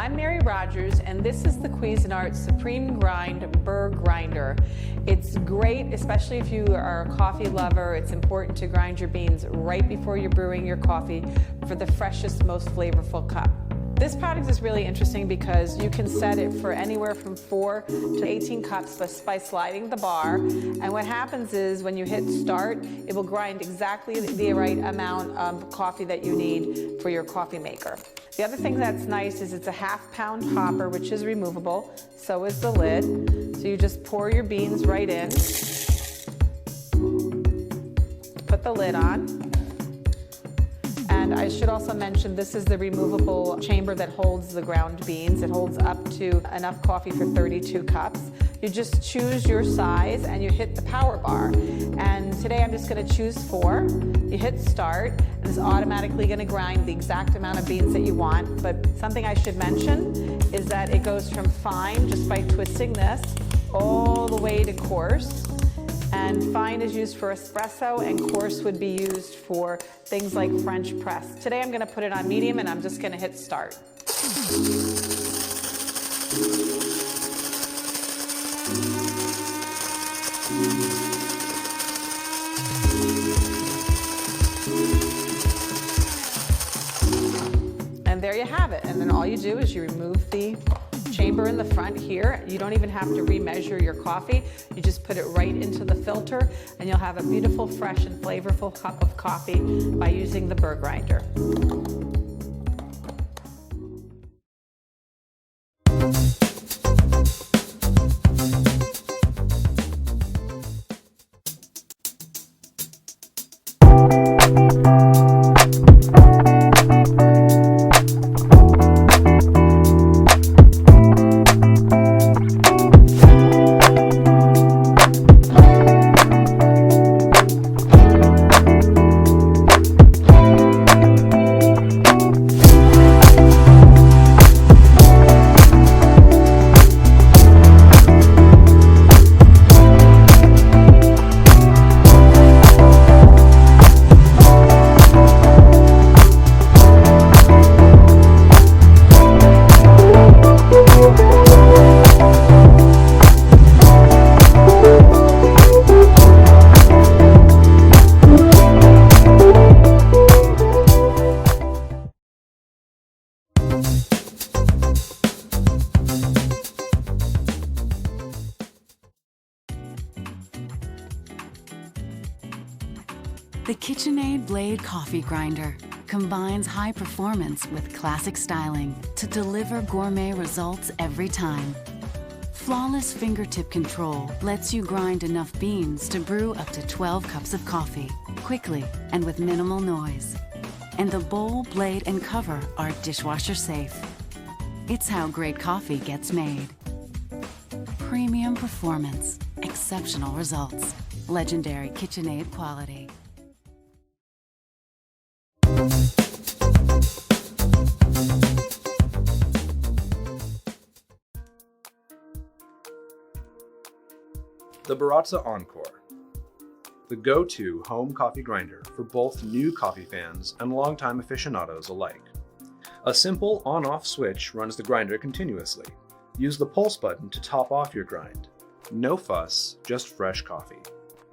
I'm Mary Rogers, and this is the Cuisinart Supreme Grind Burr Grinder. It's great, especially if you are a coffee lover. It's important to grind your beans right before you're brewing your coffee for the freshest, most flavorful cup. This product is really interesting because you can set it for anywhere from 4 to 18 cups by sliding the bar. And what happens is when you hit start, it will grind exactly the right amount of coffee that you need for your coffee maker. The other thing that's nice is it's a half-pound hopper, which is removable. So is the lid. So you just pour your beans right in. Put the lid on. And I should also mention this is the removable chamber that holds the ground beans. It holds up to enough coffee for 32 cups. You just choose your size and you hit the power bar. And today I'm just going to choose 4. You hit start and it's automatically going to grind the exact amount of beans that you want. But something I should mention is that it goes from fine just by twisting this all the way to coarse. And fine is used for espresso and coarse would be used for things like French press. Today I'm going to put it on medium and I'm just going to hit start. And there you have it. And then all you do is you remove the chamber in the front here. You don't even have to remeasure your coffee. You just put it right into the filter and you'll have a beautiful, fresh and flavorful cup of coffee by using the Burr grinder. The KitchenAid Blade Coffee Grinder combines high performance with classic styling to deliver gourmet results every time. Flawless fingertip control lets you grind enough beans to brew up to 12 cups of coffee, quickly and with minimal noise. And the bowl, blade, and cover are dishwasher safe. It's how great coffee gets made. Premium performance, exceptional results, legendary KitchenAid quality. The Baratza Encore, the go-to home coffee grinder for both new coffee fans and longtime aficionados alike. A simple on-off switch runs the grinder continuously. Use the pulse button to top off your grind. No fuss, just fresh coffee.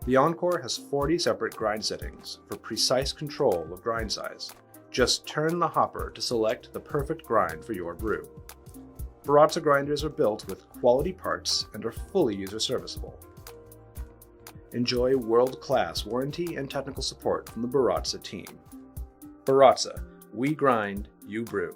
The Encore has 40 separate grind settings for precise control of grind size. Just turn the hopper to select the perfect grind for your brew. Baratza grinders are built with quality parts and are fully user-serviceable. Enjoy world-class warranty and technical support from the Baratza team. Baratza, we grind, you brew.